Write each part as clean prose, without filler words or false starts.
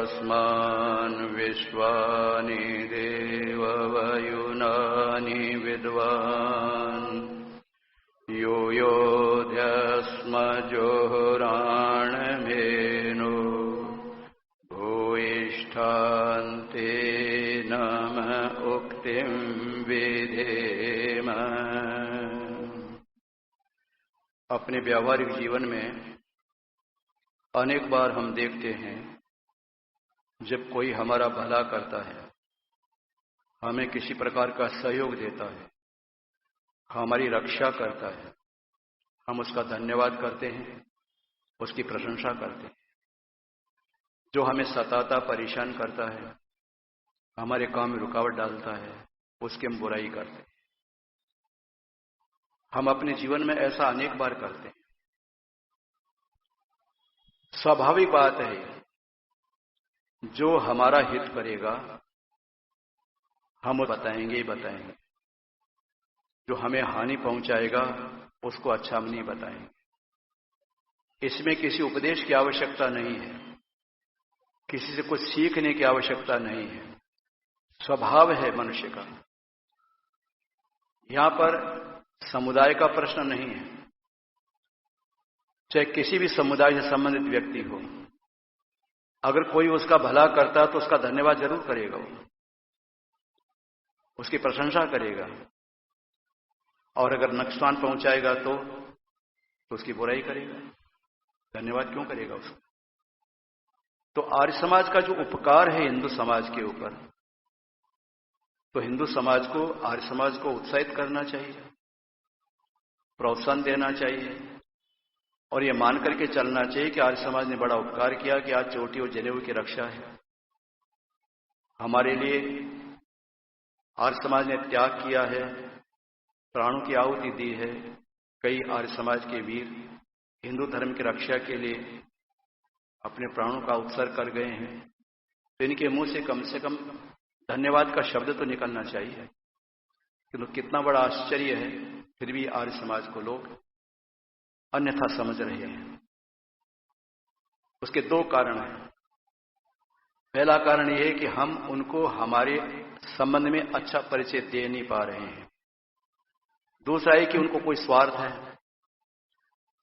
अस्मान् विश्वानि देववयुनानि विद्वान् यूयोऽध्यस्मजोराणमेनो भूयिष्ठान्ते नम उक्तिं विधेम। अपने व्यावहारिक जीवन में अनेक बार हम देखते हैं जब कोई हमारा भला करता है, हमें किसी प्रकार का सहयोग देता है, हमारी रक्षा करता है, हम उसका धन्यवाद करते हैं, उसकी प्रशंसा करते हैं। जो हमें सताता परेशान करता है, हमारे काम में रुकावट डालता है, उसकी हम बुराई करते हैं। हम अपने जीवन में ऐसा अनेक बार करते हैं। स्वाभाविक बात है, जो हमारा हित करेगा हम बताएंगे ही बताएंगे, जो हमें हानि पहुंचाएगा उसको अच्छा हम नहीं बताएंगे। इसमें किसी उपदेश की आवश्यकता नहीं है, किसी से कुछ सीखने की आवश्यकता नहीं है, स्वभाव है मनुष्य का। यहां पर समुदाय का प्रश्न नहीं है, चाहे किसी भी समुदाय से संबंधित व्यक्ति हो, अगर कोई उसका भला करता तो उसका धन्यवाद जरूर करेगा, वो उसकी प्रशंसा करेगा, और अगर नुकसान पहुंचाएगा तो उसकी बुराई करेगा। धन्यवाद क्यों करेगा उसका? तो आर्य समाज का जो उपकार है हिंदू समाज के ऊपर, तो हिंदू समाज को, आर्य समाज को उत्साहित करना चाहिए, प्रोत्साहन देना चाहिए, और ये मान करके चलना चाहिए कि आर्य समाज ने बड़ा उपकार किया कि आज चोटी और जनेऊ की रक्षा है। हमारे लिए आर्य समाज ने त्याग किया है, प्राणों की आहुति दी है। कई आर्य समाज के वीर हिंदू धर्म की रक्षा के लिए अपने प्राणों का उत्सर्ग कर गए हैं, तो इनके मुंह से कम धन्यवाद का शब्द तो निकलना चाहिए। किंतु कितना बड़ा आश्चर्य है, फिर भी आर्य समाज को लोग अन्यथा समझ रहे हैं। उसके दो कारण हैं। पहला कारण यह है कि हम उनको हमारे संबंध में अच्छा परिचय दे नहीं पा रहे हैं। दूसरा है कि उनको कोई स्वार्थ है।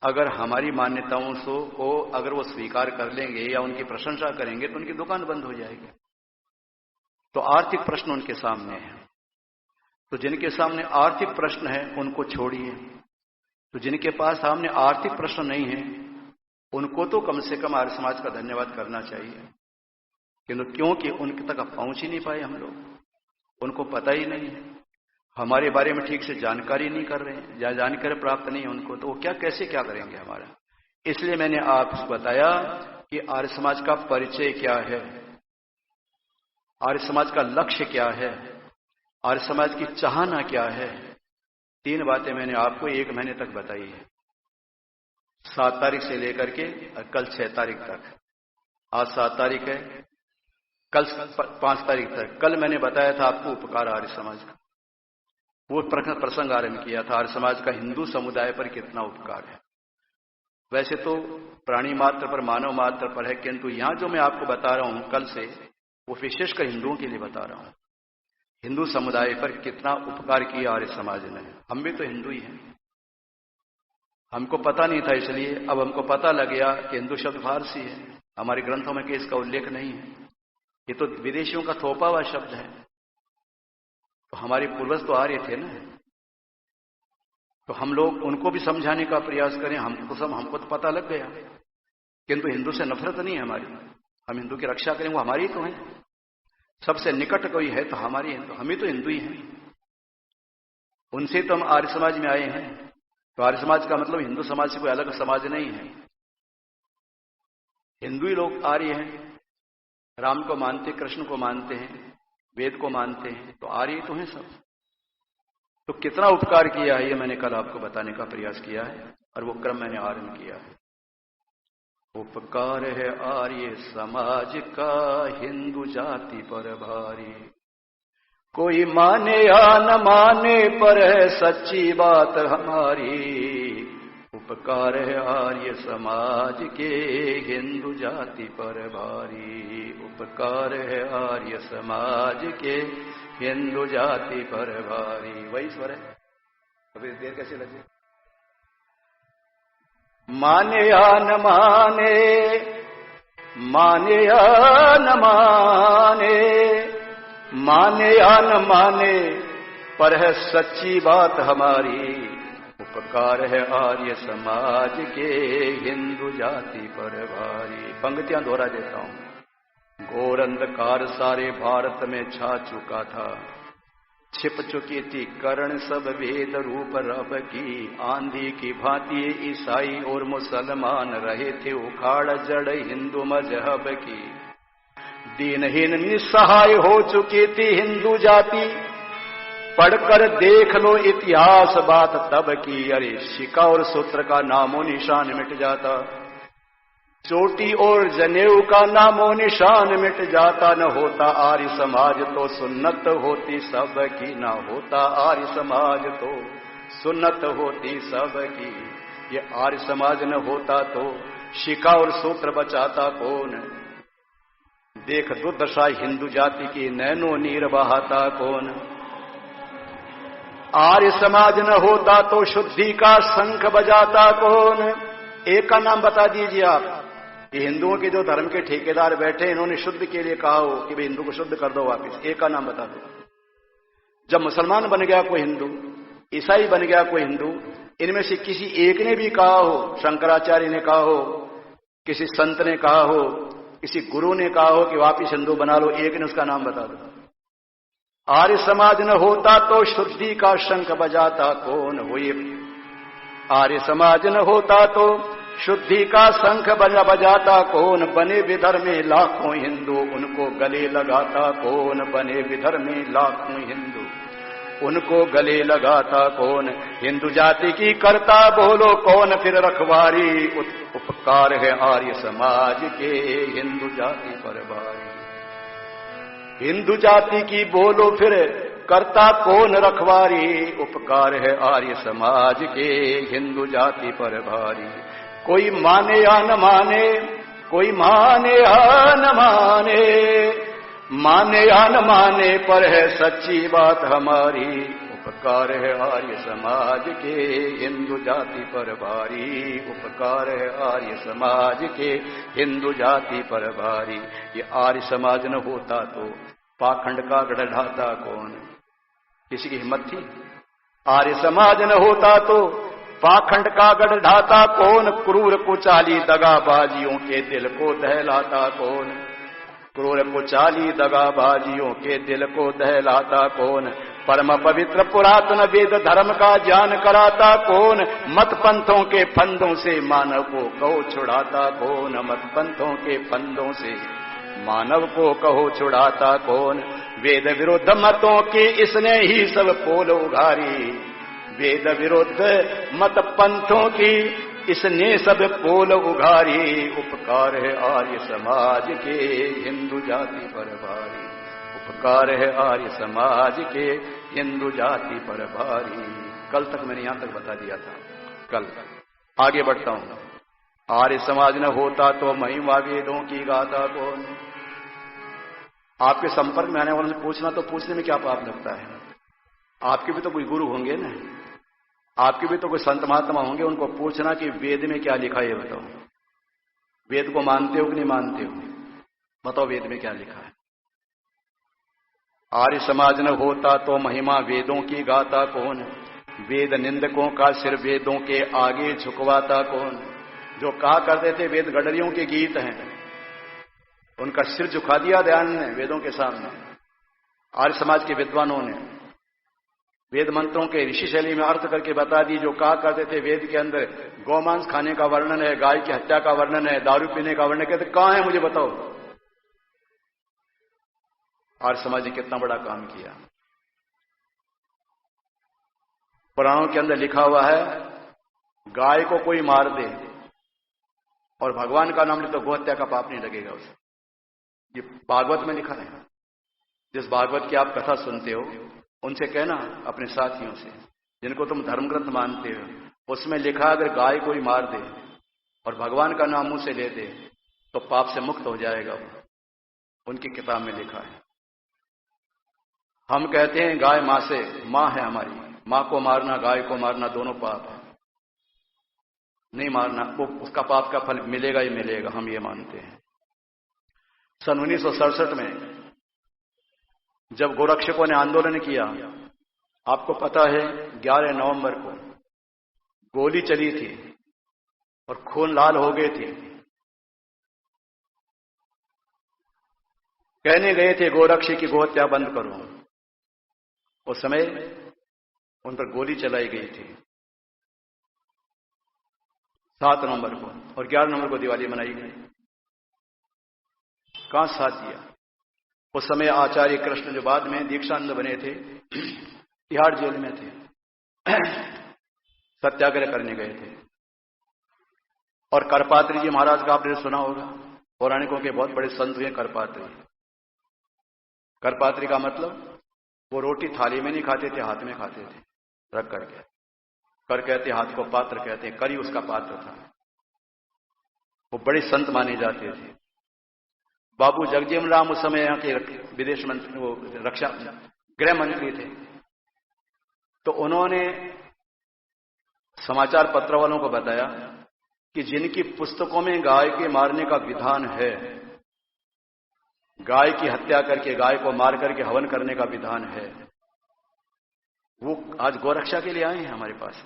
अगर हमारी मान्यताओं को अगर वो स्वीकार कर लेंगे या उनकी प्रशंसा करेंगे तो उनकी दुकान बंद हो जाएगी। तो आर्थिक प्रश्न उनके सामने है, तो जिनके सामने आर्थिक प्रश्न है उनको छोड़िए। तो जिनके पास सामने आर्थिक प्रश्न नहीं है उनको तो कम से कम आर्य समाज का धन्यवाद करना चाहिए, किंतु क्योंकि उनके तक पहुंच ही नहीं पाए हम लोग, उनको पता ही नहीं है, हमारे बारे में ठीक से जानकारी नहीं कर रहे हैं, जानकारी प्राप्त नहीं है उनको, तो वो कैसे क्या करेंगे हमारा। इसलिए मैंने आपको बताया कि आर्य समाज का परिचय क्या है, आर्य समाज का लक्ष्य क्या है, आर्य समाज की चाहना क्या है। 3 बातें मैंने आपको 1 महीने तक बताई है, 7 तारीख से लेकर के कल 6 तारीख तक। आज 7 तारीख है, कल 5 तारीख तक। कल मैंने बताया था आपको उपकार आर्य समाज का, वो प्रसंग आरंभ किया था आर्य समाज का हिंदू समुदाय पर कितना उपकार है। वैसे तो प्राणी मात्र पर, मानव मात्र पर है, किंतु यहां जो मैं आपको बता रहा हूं कल से, वो विशेषकर हिंदुओं के लिए बता रहा हूं। हिंदू समुदाय पर कितना उपकार किया आर्य समाज ने। हम भी तो हिंदू ही हैं, हमको पता नहीं था, इसलिए अब हमको पता लग गया कि हिंदू शब्द फारसी है, हमारे ग्रंथों में कि इसका उल्लेख नहीं है, ये तो विदेशियों का थोपा हुआ शब्द है। तो हमारे पूर्वज तो आर्य थे ना, तो हम लोग उनको भी समझाने का प्रयास करें। हमको तो पता लग गया, किंतु हिंदू से नफरत नहीं है हमारी, हम हिंदू की रक्षा करें, वो हमारी ही तो है। सबसे निकट कोई है तो हमारी है, तो हम ही तो हिंदू ही हैं, उनसे तो हम आर्य समाज में आए हैं। तो आर्य समाज का मतलब हिंदू समाज से कोई अलग समाज नहीं है, हिंदू ही लोग आर्य हैं। राम को मानते, कृष्ण को मानते हैं, वेद को मानते हैं, तो आर्य तो हैं सब। तो कितना उपकार किया है ये मैंने कल आपको बताने का प्रयास किया है, और वो क्रम मैंने आरंभ किया है। उपकार है आर्य समाज का हिंदू जाति पर भारी, कोई माने या न माने पर है सच्ची बात हमारी। उपकार है आर्य समाज के हिंदू जाति पर भारी। उपकार है आर्य समाज के हिंदू जाति पर भारी। वही स्वर है, अभी देर कैसे लगे। माने या न माने, माने या न माने, माने या न माने, पर है सच्ची बात हमारी। उपकार है आर्य समाज के हिंदू जाति पर भारी। पंक्तियां दोहरा देता हूं। घोर अंधकार सारे भारत में छा चुका था, छिप चुकी थी कर्ण सब वेद रूप रब की। आंधी की भांति ईसाई और मुसलमान रहे थे उखाड़ जड़ हिंदू मजहब की। दीनहीन निस्सहाय हो चुकी थी हिंदू जाति, पढ़कर देख लो इतिहास बात तब की। अरे शिका और सूत्र का नामो निशान मिट जाता, चोटी और जनेऊ का नामो निशान मिट जाता। न होता आर्य समाज तो सुन्नत होती सबकी, न होता आर्य समाज तो सुन्नत होती सबकी। ये आर्य समाज न होता तो शिका और सूत्र बचाता कौन। देख दुर्दशा हिंदू जाति की नैनो नीर बहाता कौन। आर्य समाज न होता तो शुद्धि का शंख बजाता कौन। एक का नाम बता दीजिए आप। ये हिंदुओं के जो धर्म के ठेकेदार बैठे इन्होंने शुद्ध के लिए कहा हो कि भाई हिंदू को शुद्ध कर दो वापिस। एक का नाम बता दो। जब मुसलमान बन गया कोई हिंदू, ईसाई बन गया कोई हिंदू, इनमें से किसी एक ने भी कहा हो, शंकराचार्य ने कहा हो, किसी संत ने कहा हो, किसी गुरु ने कहा हो कि वापिस हिंदू बना लो, एक ने उसका नाम बता दो। आर्य समाज न होता तो शुद्धि का शंख बजाता कौन। हो ये आर्य समाज न होता तो शुद्धि का शंख बजाता कौन। बने विधर में लाखों हिंदू उनको गले लगाता कौन। बने विधर में लाखों हिंदू उनको गले लगाता कौन। हिंदू जाति की करता बोलो कौन फिर रखवारी। उपकार है आर्य समाज के हिंदू जाति पर भारी। हिंदू जाति की बोलो फिर करता कौन रखवारी। उपकार है आर्य समाज के हिंदू जाति पर भारी। कोई माने या न माने, कोई माने या न माने, माने या न माने, पर है सच्ची बात हमारी। उपकार है आर्य समाज के हिंदू जाति पर भारी। उपकार है आर्य समाज के हिंदू जाति पर भारी। ये आर्य समाज न होता तो पाखंड का गढ़ ढाता कौन। किसी की हिम्मत थी। आर्य समाज न होता तो पाखंड का गढ़ ढाता कौन। क्रूर कुचाली दगाबाजियों के दिल को दहलाता कौन। क्रूर कुचाली दगाबाजियों के दिल को दहलाता कौन। परम पवित्र पुरातन वेद धर्म का ज्ञान कराता कौन। मत पंथों के फंदों से मानव को कहो छुड़ाता कौन। मत पंथों के फंदों से मानव को कहो छुड़ाता कौन। वेद विरुद्ध मतों की इसने ही सब पोल उघारी। वेद विरुद्ध मत पंथों की इसने सब पोल उघारी। उपकार है आर्य समाज के हिंदू जाति पर भारी। उपकार है आर्य समाज के हिंदू जाति पर भारी। कल तक मैंने यहां तक बता दिया था। कल आगे बढ़ता हूं। आर्य समाज न होता तो महिमा वेदों की गाथा कौन। आपके संपर्क में आने वालों से पूछना तो पूछने में क्या पाप लगता है। आपके भी तो कोई गुरु होंगे ना, आपके भी तो कोई संत महात्मा होंगे। उनको पूछना कि वेद में क्या लिखा है बताओ। वेद को मानते हो कि नहीं मानते हो, बताओ वेद में क्या लिखा है। आर्य समाज न होता तो महिमा वेदों की गाता कौन। वेद निंदकों का सिर वेदों के आगे झुकवाता कौन। जो कहा करते थे वेद गडरियों के गीत हैं, उनका सिर झुका दिया ध्यान ने वेदों के सामने। आर्य समाज के विद्वानों ने वेद मंत्रों के ऋषि शैली में अर्थ करके बता दी। जो कहा करते थे वेद के अंदर गौमांस खाने का वर्णन है, गाय की हत्या का वर्णन है, दारू पीने का वर्णन, कहते कहां है मुझे बताओ। आर्य समाज ने कितना बड़ा काम किया। पुराणों के अंदर लिखा हुआ है गाय को कोई मार दे और भगवान का नाम ले तो गोहत्या का पाप नहीं लगेगा उसे। ये भागवत में लिखा है। जिस भागवत की आप कथा सुनते हो उनसे कहना, अपने साथियों से जिनको तुम धर्म ग्रंथ मानते हो, उसमें लिखा अगर गाय कोई मार दे और भगवान का नाम मुंह से ले दे तो पाप से मुक्त हो जाएगा वो। उनकी किताब में लिखा है। हम कहते हैं गाय मां से, मां है हमारी, मां को मारना गाय को मारना दोनों पाप है, नहीं मारना, वो उसका पाप का फल मिलेगा ही मिलेगा, हम ये मानते हैं। सन 1967 में जब गोरक्षकों ने आंदोलन किया, आपको पता है 11 नवंबर को गोली चली थी और खून लाल हो गए थे। कहने गए थे गोरक्षक की गोहत्या बंद करो, उस समय उन पर गोली चलाई गई थी 7 नवंबर को, और 11 नवंबर को दिवाली मनाई गई। कहां साथ दिया? उस समय आचार्य कृष्ण जो बाद में दीक्षानंद बने थे, तिहाड़ जेल में थे, सत्याग्रह करने गए थे। और करपात्री जी महाराज का आपने सुना होगा, पौराणिकों के बहुत बड़े संत हुए करपात्री। करपात्री का मतलब वो रोटी थाली में नहीं खाते थे, हाथ में खाते थे रख करके। कर कहते हाथ को पात्र कहते हैं, करी उसका पात्र था। वो बड़े संत माने जाते थे। बाबू जगजीवन राम उस समय यहाँ के विदेश मंत्री, वो रक्षा गृह मंत्री थे, तो उन्होंने समाचार पत्र वालों को बताया कि जिनकी पुस्तकों में गाय के मारने का विधान है, गाय की हत्या करके गाय को मार करके हवन करने का विधान है, वो आज गोरक्षा के लिए आए हैं हमारे पास।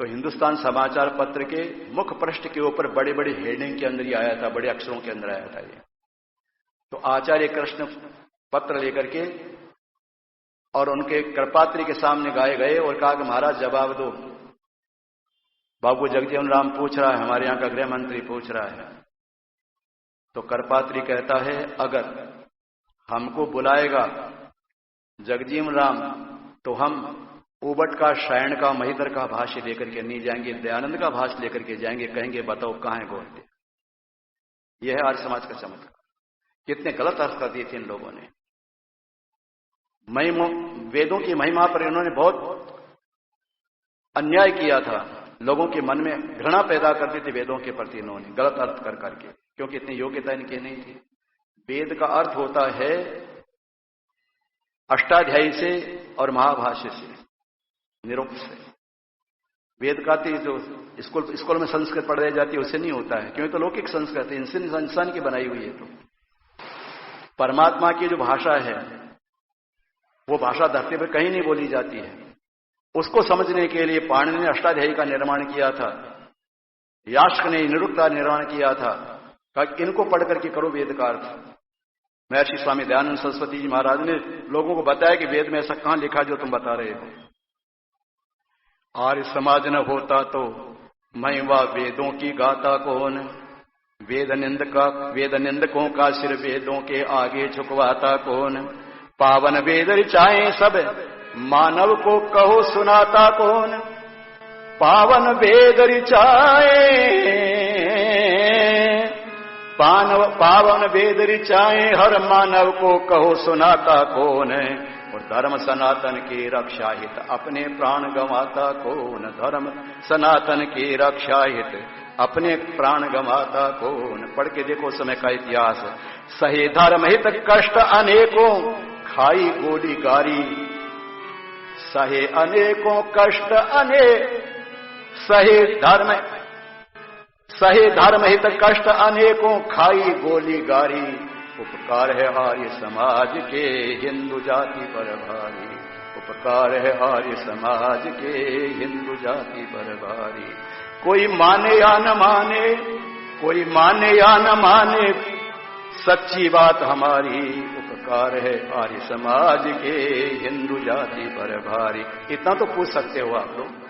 तो हिंदुस्तान समाचार पत्र के मुख्य पृष्ठ के ऊपर बड़े बड़े हेडिंग के अंदर ही आया था, बड़े अक्षरों के अंदर आया था ये। तो आचार्य कृष्ण पत्र लेकर के और उनके करपात्री के सामने गाए गए और कहा कि महाराज जवाब दो। बाबू जगजीवन राम पूछ रहा है, हमारे यहां का गृह मंत्री पूछ रहा है। तो करपात्री कहता है अगर हमको बुलाएगा जगजीवन राम तो हम उबट का, शायण का, महिदर का भाष्य लेकर के नहीं जाएंगे, दयानंद का भाष्य लेकर के जाएंगे, कहेंगे बताओ कहां है गोहत्या। यह है आर्य समाज का चमत्कार। कितने गलत अर्थ कर दिए थे इन लोगों ने। वेदों की महिमा पर इन्होंने बहुत अन्याय किया था, लोगों के मन में घृणा पैदा कर दी थी वेदों के प्रति इन्होंने, गलत अर्थ कर करके, क्योंकि इतनी योग्यता इनकी नहीं थी। वेद का अर्थ होता है अष्टाध्यायी से और महाभाष्य से, निरुक्त से। वेद का जो स्कूल में संस्कृत पढ़ाई जाती है उससे नहीं होता है, क्योंकि तो लौकिक संस्कृत है, इंसान की बनाई हुई है। तो परमात्मा की जो भाषा है वो भाषा धरती पर कहीं नहीं बोली जाती है। उसको समझने के लिए पाणिनि ने अष्टाध्यायी का निर्माण किया था, यास्क ने निरुक्त का निर्माण किया था, कहा इनको पढ़ करके करो वेद का अर्थ। महर्षि स्वामी दयानंद सरस्वती जी महाराज ने लोगों को बताया कि वेद में ऐसा कहां लिखा जो तुम बता रहे हो। आर्य समाज न होता तो मैं वा वेदों की गाता कौन, वेद निंदकों का सिर वेदों के आगे झुकवाता कौन, पावन वेद ऋचाएं सब मानव को कहो सुनाता कौन, पावन वेद ऋचाएं पावन वेद ऋचाएं हर मानव को कहो सुनाता कौन, और धर्म सनातन की रक्षा हित अपने प्राण गंवाता कौन, धर्म सनातन की रक्षा हित अपने प्राण गंवाता कौन। पढ़ के देखो समय का इतिहास। सहे धर्म हित कष्ट अनेकों खाई गोली गारी, सहे अनेकों कष्ट सहे धर्म हित कष्ट अनेकों खाई गोली गारी, उपकार है आर्य समाज के हिंदू जाति पर भारी, उपकार है आर्य समाज के हिंदू जाति पर भारी। कोई माने या न माने, कोई माने या न माने, सच्ची बात हमारी, उपकार है आर्य समाज के हिंदू जाति पर भारी। इतना तो पूछ सकते हो आप लोग,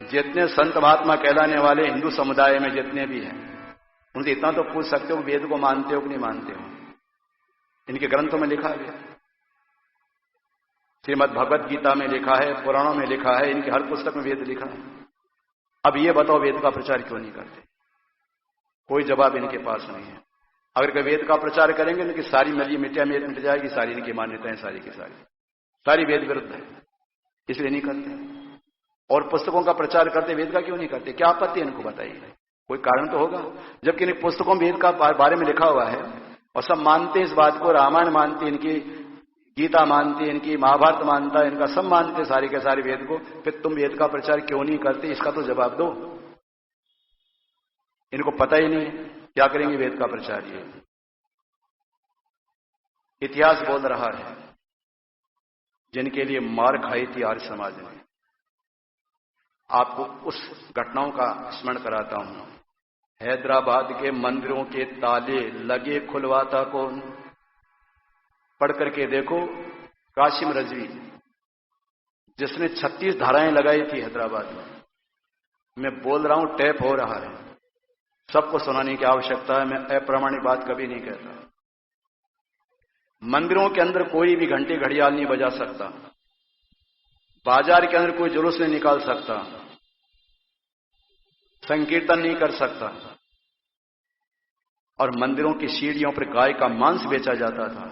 जितने संत महात्मा कहलाने वाले हिंदू समुदाय में जितने भी हैं, उनसे इतना तो पूछ सकते हो वेद को मानते हो कि नहीं मानते हो। इनके ग्रंथों में लिखा गया, श्रीमद् भगवत गीता में लिखा है, पुराणों में लिखा है, इनकी हर पुस्तक में वेद लिखा है। अब ये बताओ वेद का प्रचार क्यों नहीं करते? कोई जवाब इनके पास नहीं है। अगर कोई वेद का प्रचार करेंगे इनकी सारी मली मिट्टिया में मिट जाएगी, सारी इनकी मान्यताएं सारी की सारी वेद विरुद्ध है, इसलिए नहीं करते। और पुस्तकों का प्रचार करते, वेद का क्यों नहीं करते? क्या आपत्ति है इनको? बताइए, कोई कारण तो होगा। जबकि इन पुस्तकों में वेद का बारे में लिखा हुआ है और सब मानते इस बात को। रामायण मानते, इनकी गीता मानती, इनकी महाभारत मानता है, इनका सब मानते सारे के सारे वेद को। फिर तुम वेद का प्रचार क्यों नहीं करते? इसका तो जवाब दो। इनको पता ही नहीं, क्या करेंगे वेद का प्रचार? ये इतिहास बोल रहा है जिनके लिए मार खाई थी आर्य समाज ने। आपको उस घटनाओं का स्मरण कराता हूं। हैदराबाद के मंदिरों के ताले लगे खुलवाता कौन? पढ़ करके देखो। कासिम रजवी, जिसने 36 धाराएं लगाई थी हैदराबाद में। मैं बोल रहा हूं, टैप हो रहा है, सबको सुनाने की आवश्यकता है। मैं अप्रामाणिक बात कभी नहीं कहता। मंदिरों के अंदर कोई भी घंटे घड़ियाल नहीं बजा सकता, बाजार के अंदर कोई जुलूस नहीं निकाल सकता, संकीर्तन नहीं कर सकता, और मंदिरों की सीढ़ियों पर गाय का मांस बेचा जाता था।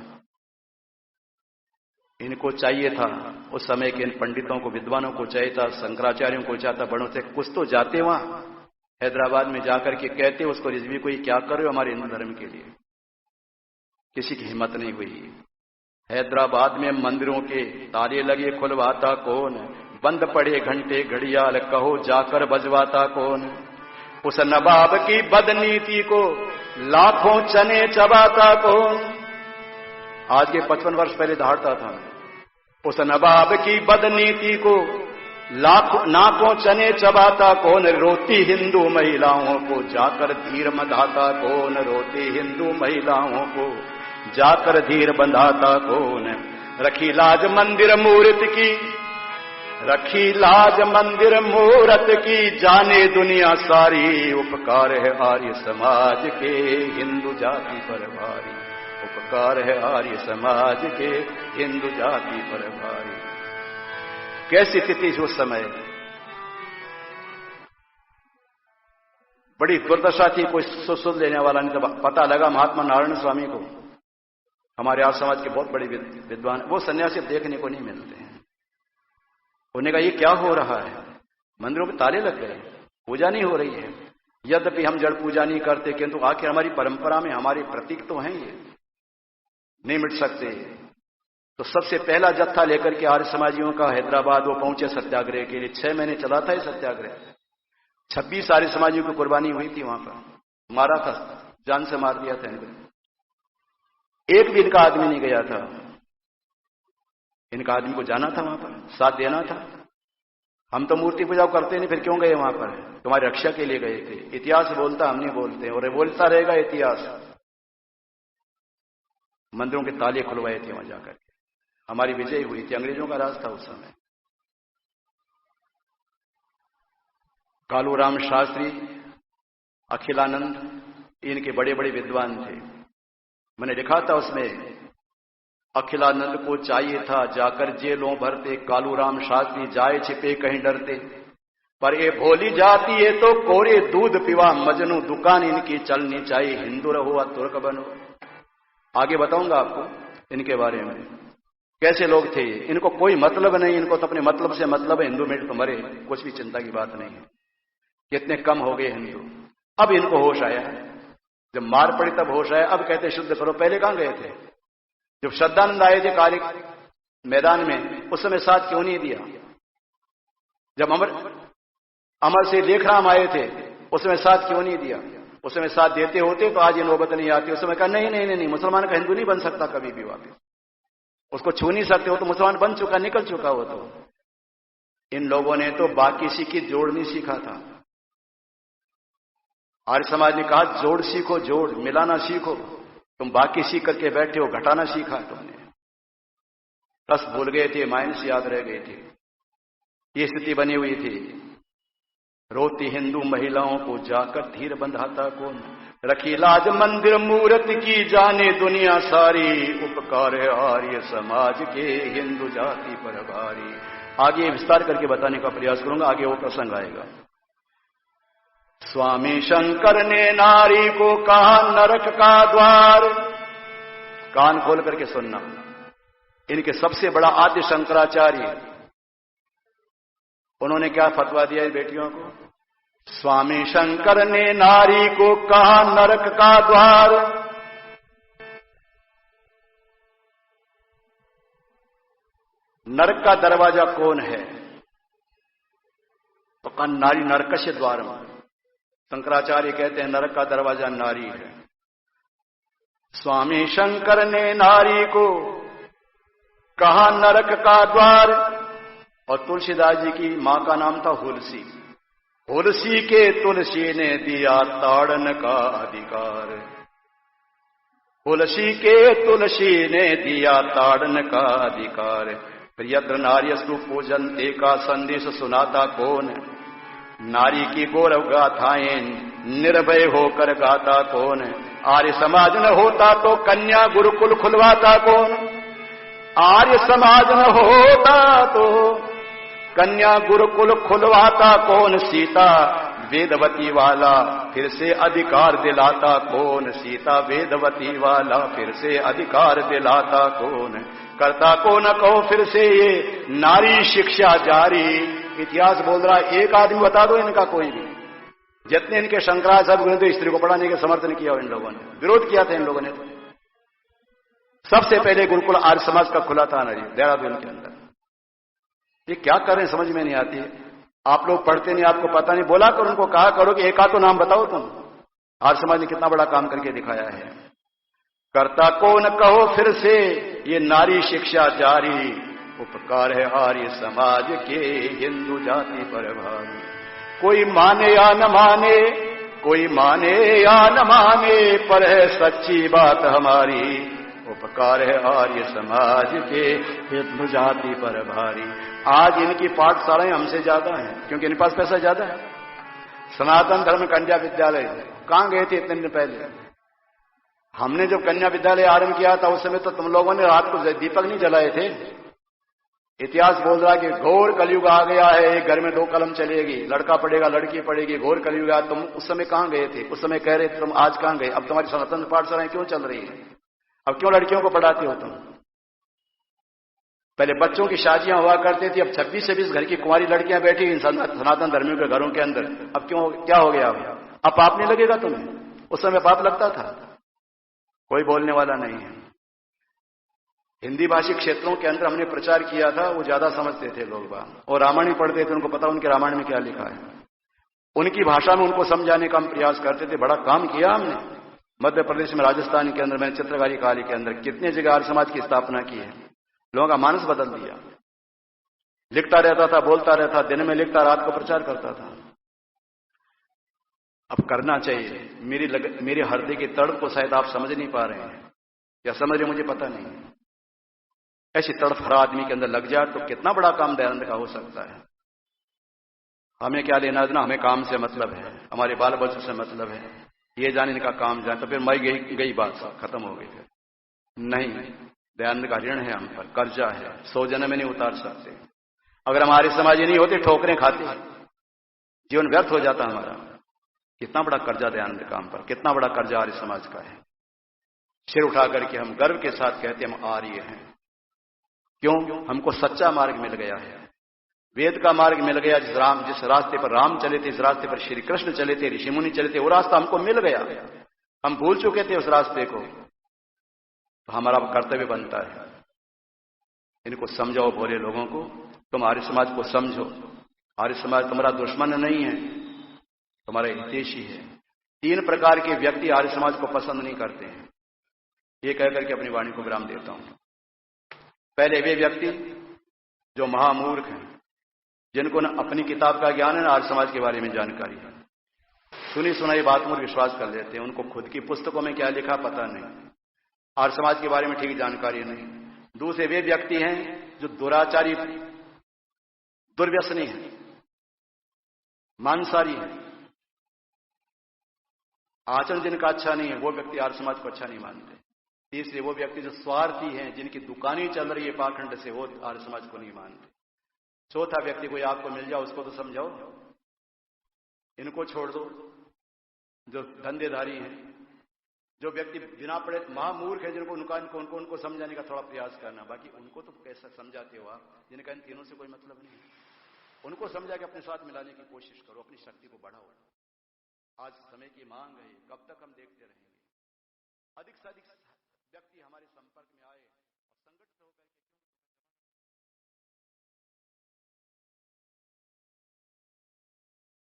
इनको चाहिए था, उस समय के इन पंडितों को, विद्वानों को चाहिए था, शंकराचार्यों को चाहता, बड़ों से कुछ तो जाते वहां हैदराबाद में जाकर के कहते उसको रिजवी को, क्या कर रहे हो हमारे हिंदू धर्म के लिए? किसी की हिम्मत नहीं हुई। हैदराबाद में मंदिरों के ताले लगे खुलवाता कौन? बंद पड़े घंटे घड़ियाल कहो जाकर बजवाता कौन? उस नवाब की बदनीति को लाखों चने चबाता कौन? आज के 55 वर्ष पहले दहाड़ता था। उस नवाब की बदनीति को नाकों चने चबाता कौन? रोती हिंदू महिलाओं को जाकर धीर बंधाता कौन? रोती हिंदू महिलाओं को जाकर धीर बंधाता कौन? रखी लाज मंदिर मूर्त की, रखी लाज मंदिर मूरत की, जाने दुनिया सारी। उपकार है आर्य समाज के हिंदू जाति पर भारी। उपकार है आर्य समाज के हिंदू जाति पर भारी। कैसी स्थिति थी उस समय? बड़ी दुर्दशा थी। कोई सुध लेने वाला नहीं था। पता लगा महात्मा नारायण स्वामी को, हमारे आर्य समाज के बहुत बड़े विद्वान, वो सन्यासी देखने को नहीं मिलते हैं। उन्होंने कहा ये क्या हो रहा है? मंदिरों में ताले लग गए, पूजा नहीं हो रही है। यद्यपि हम जड़ पूजा नहीं करते, किंतु आखिर हमारी परंपरा में हमारे प्रतीक तो हैं, ये नहीं मिट सकते। तो सबसे पहला जत्था लेकर के आर्य समाजियों का हैदराबाद वो पहुंचे सत्याग्रह के लिए। 6 महीने चला था ये सत्याग्रह। 26 आर्य समाजियों की कुर्बानी हुई थी वहां पर, मारा था, जान से मार दिया था इनको। एक भी इनका आदमी नहीं गया था। इनका आदमी को जाना था वहां पर, साथ देना था। हम तो मूर्ति पूजा करते नहीं, फिर क्यों गए वहां पर? तुम्हारी रक्षा के लिए गए थे। इतिहास बोलता, हम नहीं बोलते, और बोलता रहेगा इतिहास। मंदिरों के ताले खुलवाए थे वहां जाकर, हमारी विजय हुई थी। अंग्रेजों का राज था उस समय। कालूराम शास्त्री, अखिलानंद, इनके बड़े बड़े विद्वान थे। मैंने लिखा था उसमें, अखिलानंद को चाहिए था जाकर जेलों भरते, कालूराम शास्त्री जाए छिपे कहीं डरते। पर ये भोली जाती है तो कोरे दूध पिवा मजनू, दुकान इनकी चलनी चाहिए, हिंदू रहो या तुर्क बनो। आगे बताऊंगा आपको इनके बारे में, कैसे लोग थे। इनको कोई मतलब नहीं, इनको तो अपने मतलब से मतलब है। हिंदू मिट तो मरे, कुछ भी चिंता की बात नहीं है। कितने कम हो गए हिंदू। अब इनको होश आया, जब मार पड़ी तब होश आया। अब कहते शुद्ध करो। पहले कहां गए थे? जब श्रद्धानंद आए थे काली मैदान में, उस समय साथ क्यों नहीं दिया? जब अमर से लेखराम आए थे, उस समय साथ क्यों नहीं दिया? उस समय साथ देते होते तो आज ये नौबत नहीं आती। उस समय कहा नहीं नहीं नहीं, मुसलमान का हिंदू नहीं बन सकता कभी भी वापस, उसको छू नहीं सकते हो। तो मुसलमान बन चुका, निकल चुका हो। तो इन लोगों ने तो बाकी सीखी, जोड़ नहीं सीखा था। आर्य समाज ने कहा जोड़ सीखो, जोड़ मिलाना सीखो। तुम बाकी सीख करके बैठे हो, घटाना सीखा तुमने। प्लस भूल गए थे, माइनस याद रह गए थे। ये स्थिति बनी हुई थी। रोती हिंदू महिलाओं को जाकर धीर बंधाता कौन? रखी लाज मंदिर मूरत की, जाने दुनिया सारी। उपकार है आर्य समाज के हिंदू जाति पर भारी। आगे विस्तार करके बताने का प्रयास करूंगा, आगे वो प्रसंग आएगा। स्वामी शंकर ने नारी को कहा नरक का द्वार। कान खोल करके सुनना। इनके सबसे बड़ा आद्य शंकराचार्य उन्होंने क्या फतवा दिया बेटियों को? स्वामी शंकर ने नारी को कहा नरक का द्वार। नरक का दरवाजा कौन है? तो कहा नारी नरकस्य द्वार में। शंकराचार्य कहते हैं नरक का दरवाजा नारी है। स्वामी शंकर ने नारी को कहा नरक का द्वार। और तुलसीदास जी की मां का नाम था हुलसी। हुलसी के तुलसी ने दिया ताड़न का अधिकार। हुलसी के तुलसी ने दिया ताड़न का अधिकार। प्रियत्र नार्यस्तु पूजन्ते का संदेश सुनाता कौन? नारी की गौरव गाथाएं निर्भय होकर गाता कौन? आर्य समाज न होता तो कन्या गुरुकुल खुलवाता कौन? आर्य समाज न होता तो कन्या गुरुकुल खुलवाता कौन? सीता वेदवती वाला फिर से अधिकार दिलाता कौन? सीता वेदवती वाला फिर से अधिकार दिलाता कौन? करता को न कहो फिर से ये नारी शिक्षा जारी। इतिहास बोल रहा एक आदमी बता दो इनका कोई भी, जितने इनके शंकराचार्य तो स्त्री को पढ़ाने के समर्थन किया इन लोगों ने, विरोध किया था इन लोगों ने। तो सबसे पहले गुरुकुल आर्य समाज का खुला था नारी देहरादून के अंदर। ये क्या करें समझ में नहीं आती है। आप लोग पढ़ते नहीं, आपको पता नहीं, बोला करो उनको, कहा करो कि एक आध तो नाम बताओ तुम, आर्य समाज ने कितना बड़ा काम करके दिखाया है। करता को न कहो फिर से ये नारी शिक्षा जारी। उपकार है आर्य समाज के हिंदू जाति पर भारी। कोई माने या न माने, कोई माने या न माने, पर है सच्ची बात हमारी। उपकार है आर्य समाज के हिंदू जाति पर भारी। आज इनकी पाठशालाएं हमसे ज्यादा हैं क्योंकि इनके पास पैसा ज्यादा है। सनातन धर्म कन्या विद्यालय कहां गए थे इतने दिन पहले? हमने जब कन्या विद्यालय आरंभ किया था उस समय तो तुम लोगों ने रात को दीपक नहीं जलाए थे। इतिहास बोल रहा है कि घोर कलयुग आ गया है, एक घर में 2 कलम चलेगी, लड़का पढ़ेगा लड़की पढ़ेगी, घोर कलयुग आ। तुम उस समय कहां गए थे? उस समय कह रहे थे तुम आज कहां गए? अब तुम्हारी सनातन पाठशालाएं क्यों चल रही है? अब क्यों लड़कियों को पढ़ाते हो तुम? पहले बच्चों की शादियां हुआ करती थी, अब 26-26 घर की कुंवारी लड़कियां बैठी सनातन धर्मियों के घरों के अंदर। अब क्यों, क्या हो गया? अब पाप नहीं लगेगा तुम्हें? उस समय पाप लगता था, कोई बोलने वाला नहीं है। हिंदी भाषी क्षेत्रों के अंदर हमने प्रचार किया था, वो ज्यादा समझते थे लोग बात, और रामायण ही पढ़ते थे, उनको पता उनके रामायण में क्या लिखा है, उनकी भाषा में उनको समझाने का हम प्रयास करते थे। बड़ा काम किया हमने। मध्य प्रदेश में, राजस्थान के अंदर, मैंने चित्रकारी काली के अंदर कितने जगह आर्य समाज की स्थापना की है। लोगों का मानस बदल दिया। लिखता रहता था, बोलता रहता, दिन में लिखता, रात को प्रचार करता था। अब करना चाहिए। मेरी हृदय की तड़प को शायद आप समझ नहीं पा रहे हैं, या समझ रहे मुझे पता नहीं। ऐसी तड़प हर आदमी के अंदर लग जाए तो कितना बड़ा काम दयानंद का हो सकता है। हमें क्या लेना देना, हमें काम से मतलब है, हमारे बाल बच्चों से मतलब है, ये जाने इनका काम जाने, तो फिर मई गई बात, खत्म हो गई। फिर नहीं, दयानंद का ऋण है हम पर, कर्जा है, 100 जन्म में नहीं उतार सकते। अगर हमारे समाज नहीं होते, ठोकरें खाते, जीवन व्यर्थ हो जाता हमारा। कितना बड़ा कर्जा दयानंद काम पर, कितना बड़ा कर्जा आर्य समाज का है। सिर उठा करके हम गर्व के साथ कहते हम आर्य हैं। क्यों? हमको सच्चा मार्ग मिल गया है, वेद का मार्ग मिल गया। जिस रास्ते पर राम चले थे, जिस रास्ते पर श्री कृष्ण चले थे, ऋषि मुनि चले थे, वो रास्ता हमको मिल गया। हम भूल चुके थे उस रास्ते को, तो हमारा कर्तव्य बनता है इनको समझाओ। बोले लोगों को, तुम आर्य समाज को समझो। आर्य समाज तुम्हारा दुश्मन नहीं है, तुम्हारा हितैषी है। 3 प्रकार के व्यक्ति आर्य समाज को पसंद नहीं करते हैं, ये कहकर के अपनी वाणी को विराम देता हूं। पहले वे व्यक्ति जो महामूर्ख हैं, जिनको न अपनी किताब का ज्ञान है, न आर्य समाज के बारे में जानकारी है, सुनी सुनाई बात में विश्वास कर लेते हैं। उनको खुद की पुस्तकों में क्या लिखा पता नहीं, आर्य समाज के बारे में ठीक जानकारी नहीं। दूसरे वे व्यक्ति हैं जो दुराचारी, दुर्व्यसनी है, मांसाहारी है, आचरण जिनका अच्छा नहीं है, वो व्यक्ति आर्य समाज को अच्छा नहीं मानते। तीसरे वो व्यक्ति जो स्वार्थी हैं, जिनकी दुकानें चल रही है पाखंड से, वो आर्य समाज को नहीं मानते। चौथा व्यक्ति कोई आपको मिल जाओ, उसको तो समझाओ, इनको छोड़ दो। जो धंधेधारी हैं, जो व्यक्ति बिना पढ़े महामूर्ख है, जिनको उनको समझाने का थोड़ा प्रयास करना, बाकी उनको तो कैसा समझाते हो आप, जिनका इन तीनों से कोई मतलब नहीं है। उनको समझा कि अपने साथ मिलाने की कोशिश करो, अपनी शक्ति को बढ़ाओ। आज समय की मांग है, कब तक हम देखते रहेंगे? अधिक से अधिक व्यक्ति हमारे संपर्क में आए और संगठित होकर के